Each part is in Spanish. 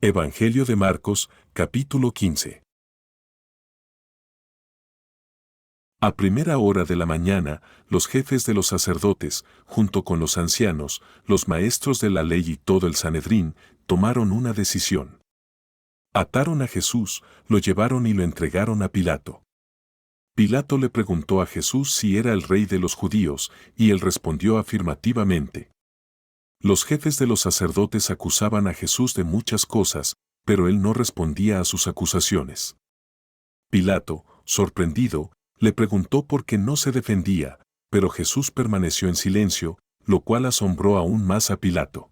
Evangelio de Marcos, capítulo 15. A primera hora de la mañana, los jefes de los sacerdotes, junto con los ancianos, los maestros de la ley y todo el Sanedrín, tomaron una decisión. Ataron a Jesús, lo llevaron y lo entregaron a Pilato. Pilato le preguntó a Jesús si era el rey de los judíos, y él respondió afirmativamente. Los jefes de los sacerdotes acusaban a Jesús de muchas cosas, pero él no respondía a sus acusaciones. Pilato, sorprendido, le preguntó por qué no se defendía, pero Jesús permaneció en silencio, lo cual asombró aún más a Pilato.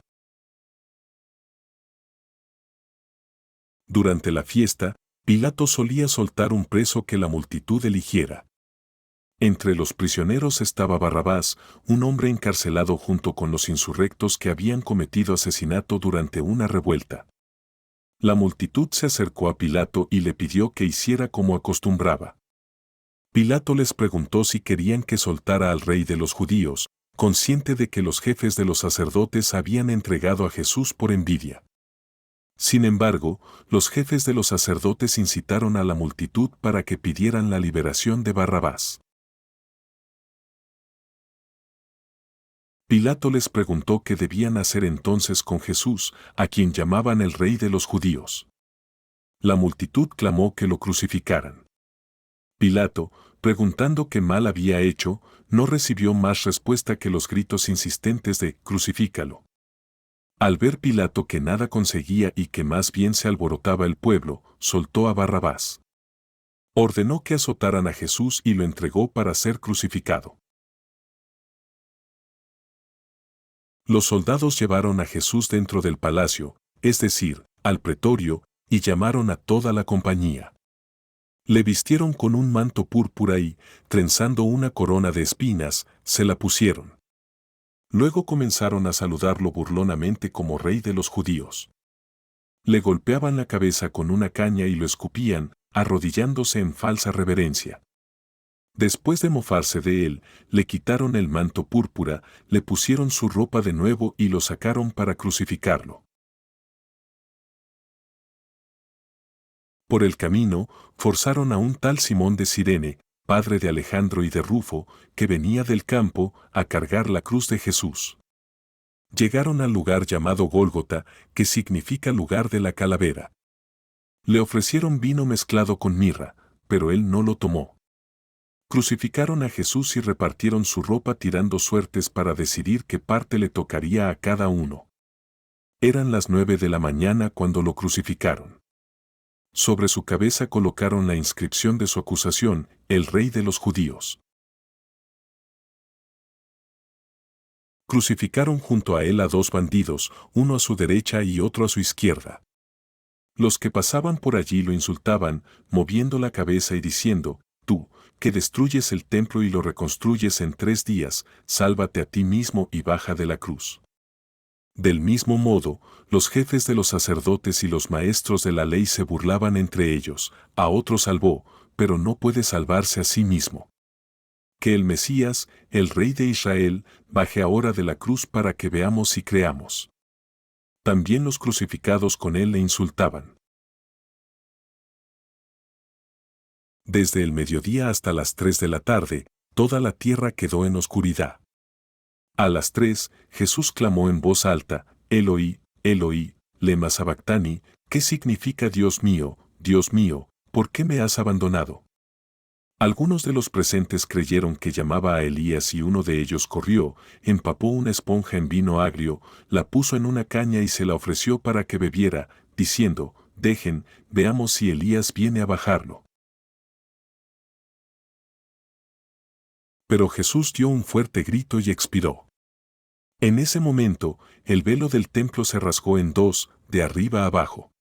Durante la fiesta, Pilato solía soltar un preso que la multitud eligiera. Entre los prisioneros estaba Barrabás, un hombre encarcelado junto con los insurrectos que habían cometido asesinato durante una revuelta. La multitud se acercó a Pilato y le pidió que hiciera como acostumbraba. Pilato les preguntó si querían que soltara al rey de los judíos, consciente de que los jefes de los sacerdotes habían entregado a Jesús por envidia. Sin embargo, los jefes de los sacerdotes incitaron a la multitud para que pidieran la liberación de Barrabás. Pilato les preguntó qué debían hacer entonces con Jesús, a quien llamaban el rey de los judíos. La multitud clamó que lo crucificaran. Pilato, preguntando qué mal había hecho, no recibió más respuesta que los gritos insistentes de «crucifícalo». Al ver Pilato que nada conseguía y que más bien se alborotaba el pueblo, soltó a Barrabás. Ordenó que azotaran a Jesús y lo entregó para ser crucificado. Los soldados llevaron a Jesús dentro del palacio, es decir, al pretorio, y llamaron a toda la compañía. Le vistieron con un manto púrpura y, trenzando una corona de espinas, se la pusieron. Luego comenzaron a saludarlo burlonamente como rey de los judíos. Le golpeaban la cabeza con una caña y lo escupían, arrodillándose en falsa reverencia. Después de mofarse de él, le quitaron el manto púrpura, le pusieron su ropa de nuevo y lo sacaron para crucificarlo. Por el camino, forzaron a un tal Simón de Cirene, padre de Alejandro y de Rufo, que venía del campo, a cargar la cruz de Jesús. Llegaron al lugar llamado Gólgota, que significa lugar de la calavera. Le ofrecieron vino mezclado con mirra, pero él no lo tomó. Crucificaron a Jesús y repartieron su ropa tirando suertes para decidir qué parte le tocaría a cada uno. Eran las 9 de la mañana cuando lo crucificaron. Sobre su cabeza colocaron la inscripción de su acusación, el rey de los judíos. Crucificaron junto a él a dos bandidos, uno a su derecha y otro a su izquierda. Los que pasaban por allí lo insultaban, moviendo la cabeza y diciendo, «Tú, que destruyes el templo y lo reconstruyes en 3 días, sálvate a ti mismo y baja de la cruz». Del mismo modo, los jefes de los sacerdotes y los maestros de la ley se burlaban entre ellos, «A otro salvó, pero no puede salvarse a sí mismo. Que el Mesías, el Rey de Israel, baje ahora de la cruz para que veamos y creamos». También los crucificados con él le insultaban. Desde el mediodía hasta las 3 de la tarde, toda la tierra quedó en oscuridad. A las 3, Jesús clamó en voz alta, «Eloi, Eloi, lema sabactani», que significa «Dios mío, ¿por qué me has abandonado?». Algunos de los presentes creyeron que llamaba a Elías y uno de ellos corrió, empapó una esponja en vino agrio, la puso en una caña y se la ofreció para que bebiera, diciendo, «Dejen, veamos si Elías viene a bajarlo». Pero Jesús dio un fuerte grito y expiró. En ese momento, el velo del templo se rasgó en 2, de arriba a abajo.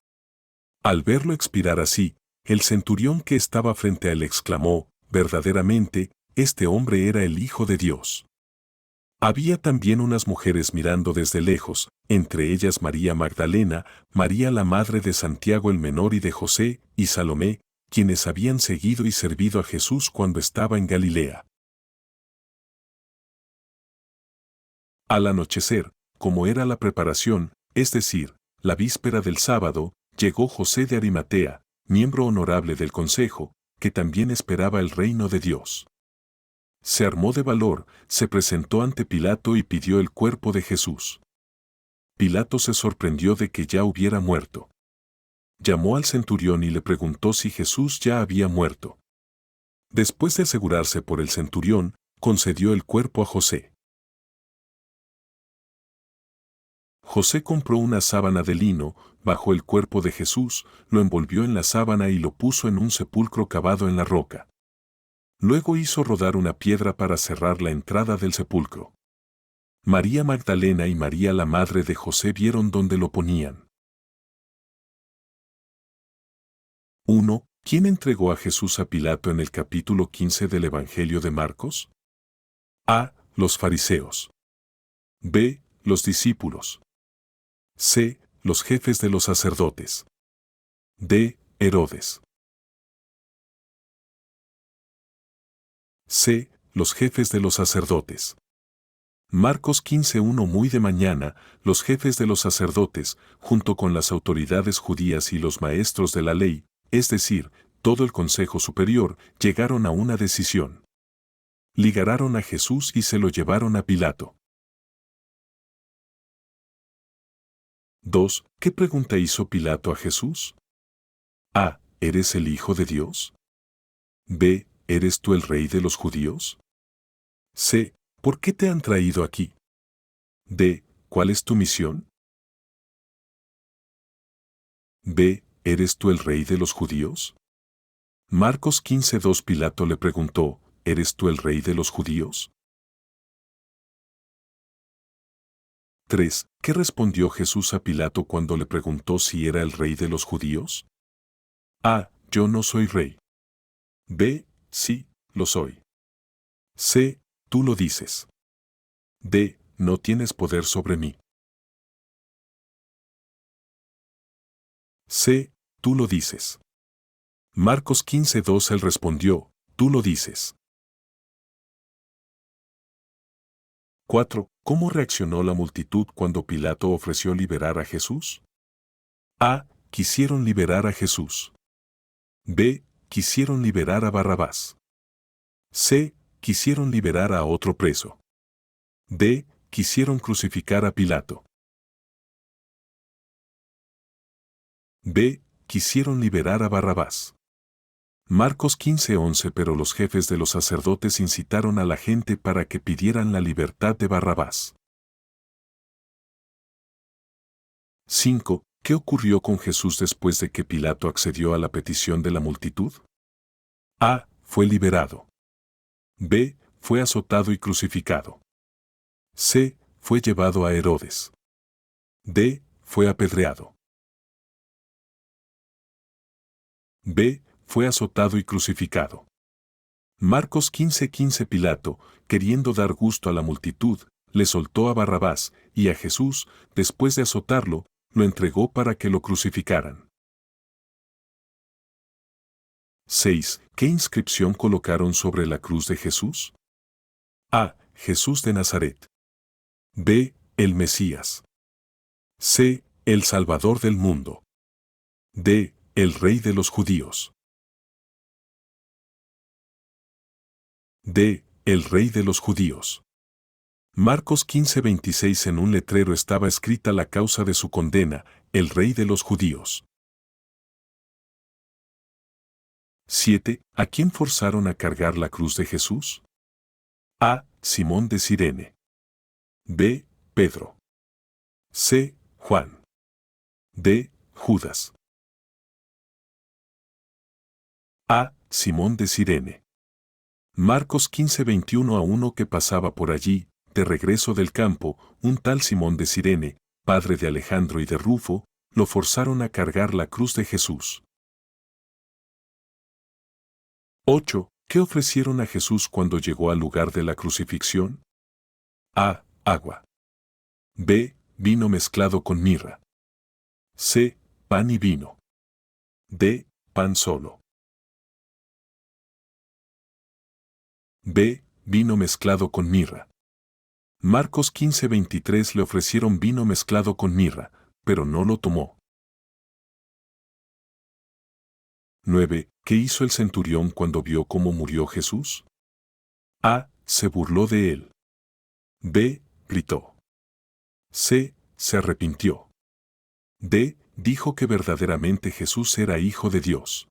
Al verlo expirar así, el centurión que estaba frente a él exclamó, «Verdaderamente, este hombre era el Hijo de Dios». Había también unas mujeres mirando desde lejos, entre ellas María Magdalena, María la madre de Santiago el menor y de José, y Salomé, quienes habían seguido y servido a Jesús cuando estaba en Galilea. Al anochecer, como era la preparación, es decir, la víspera del sábado, llegó José de Arimatea, miembro honorable del consejo, que también esperaba el reino de Dios. Se armó de valor, se presentó ante Pilato y pidió el cuerpo de Jesús. Pilato se sorprendió de que ya hubiera muerto. Llamó al centurión y le preguntó si Jesús ya había muerto. Después de asegurarse por el centurión, concedió el cuerpo a José. José compró una sábana de lino, bajó el cuerpo de Jesús, lo envolvió en la sábana y lo puso en un sepulcro cavado en la roca. Luego hizo rodar una piedra para cerrar la entrada del sepulcro. María Magdalena y María la madre de José vieron dónde lo ponían. 1. ¿Quién entregó a Jesús a Pilato en el capítulo 15 del Evangelio de Marcos? A. Los fariseos. B. Los discípulos. C. Los jefes de los sacerdotes. D. Herodes. C. Los jefes de los sacerdotes. Marcos 15:1. Muy de mañana, los jefes de los sacerdotes, junto con las autoridades judías y los maestros de la ley, es decir, todo el Consejo Superior, llegaron a una decisión. Ligaron a Jesús y se lo llevaron a Pilato. 2. ¿Qué pregunta hizo Pilato a Jesús? A. ¿Eres el Hijo de Dios? B. ¿Eres tú el Rey de los judíos? C. ¿Por qué te han traído aquí? D. ¿Cuál es tu misión? B. ¿Eres tú el Rey de los judíos? Marcos 15:2. Pilato le preguntó, ¿eres tú el Rey de los judíos? 3. ¿Qué respondió Jesús a Pilato cuando le preguntó si era el Rey de los judíos? A. Yo no soy rey. B. Sí, lo soy. C. Tú lo dices. D. No tienes poder sobre mí. C. Tú lo dices. Marcos 15:2. Él respondió, tú lo dices. 4. ¿Cómo reaccionó la multitud cuando Pilato ofreció liberar a Jesús? A. Quisieron liberar a Jesús. B. Quisieron liberar a Barrabás. C. Quisieron liberar a otro preso. D. Quisieron crucificar a Pilato. B. Quisieron liberar a Barrabás. Marcos 15:11. Pero los jefes de los sacerdotes incitaron a la gente para que pidieran la libertad de Barrabás. 5. ¿Qué ocurrió con Jesús después de que Pilato accedió a la petición de la multitud? A. Fue liberado. B. Fue azotado y crucificado. C. Fue llevado a Herodes. D. Fue apedreado. B. Fue azotado y crucificado. Marcos 15:15. Pilato, queriendo dar gusto a la multitud, le soltó a Barrabás, y a Jesús, después de azotarlo, lo entregó para que lo crucificaran. 6. ¿Qué inscripción colocaron sobre la cruz de Jesús? A. Jesús de Nazaret. B. El Mesías. C. El Salvador del mundo. D. El Rey de los judíos. D. El Rey de los judíos. Marcos 15:26. En un letrero estaba escrita la causa de su condena, el Rey de los judíos. 7. ¿A quién forzaron a cargar la cruz de Jesús? A. Simón de Cirene. B. Pedro. C. Juan. D. Judas. A. Simón de Cirene. Marcos 15:21. A uno que pasaba por allí, de regreso del campo, un tal Simón de Cirene, padre de Alejandro y de Rufo, lo forzaron a cargar la cruz de Jesús. 8. ¿Qué ofrecieron a Jesús cuando llegó al lugar de la crucifixión? A. Agua. B. Vino mezclado con mirra. C. Pan y vino. D. Pan solo. B. Vino mezclado con mirra. Marcos 15:23. Le ofrecieron vino mezclado con mirra, pero no lo tomó. 9. ¿Qué hizo el centurión cuando vio cómo murió Jesús? A. Se burló de él. B. Gritó. C. Se arrepintió. D. Dijo que verdaderamente Jesús era hijo de Dios.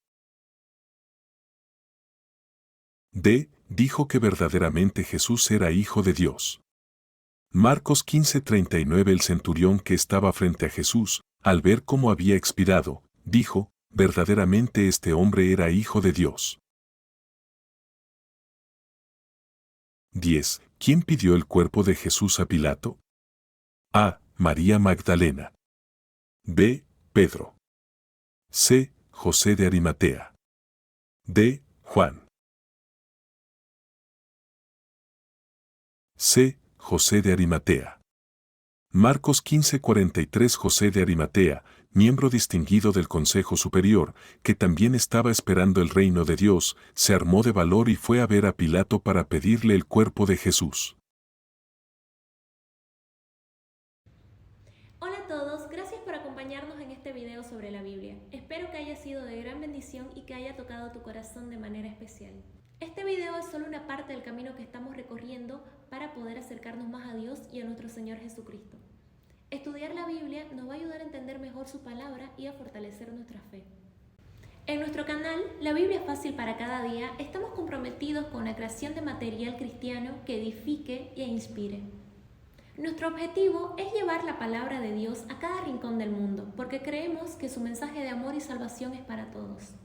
D. Dijo que verdaderamente Jesús era hijo de Dios. Marcos 15:39. El centurión que estaba frente a Jesús, al ver cómo había expirado, dijo, verdaderamente este hombre era hijo de Dios. 10. ¿Quién pidió el cuerpo de Jesús a Pilato? A. María Magdalena. B. Pedro. C. José de Arimatea. D. Juan. C. José de Arimatea. Marcos 15:43. José de Arimatea, miembro distinguido del Consejo Superior, que también estaba esperando el reino de Dios, se armó de valor y fue a ver a Pilato para pedirle el cuerpo de Jesús. Hola a todos, gracias por acompañarnos en este video sobre la Biblia. Espero que haya sido de gran bendición y que haya tocado tu corazón de manera especial. Este video es solo una parte del camino que estamos recorriendo para poder acercarnos más a Dios y a nuestro Señor Jesucristo. Estudiar la Biblia nos va a ayudar a entender mejor su palabra y a fortalecer nuestra fe. En nuestro canal, La Biblia es fácil para cada día, estamos comprometidos con la creación de material cristiano que edifique e inspire. Nuestro objetivo es llevar la palabra de Dios a cada rincón del mundo, porque creemos que su mensaje de amor y salvación es para todos.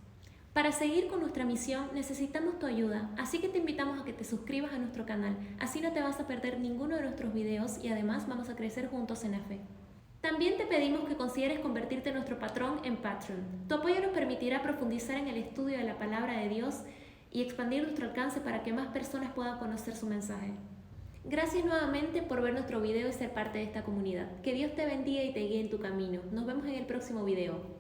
Para seguir con nuestra misión necesitamos tu ayuda, así que te invitamos a que te suscribas a nuestro canal, así no te vas a perder ninguno de nuestros videos y además vamos a crecer juntos en la fe. También te pedimos que consideres convertirte en nuestro patrón en Patreon. Tu apoyo nos permitirá profundizar en el estudio de la palabra de Dios y expandir nuestro alcance para que más personas puedan conocer su mensaje. Gracias nuevamente por ver nuestro video y ser parte de esta comunidad. Que Dios te bendiga y te guíe en tu camino. Nos vemos en el próximo video.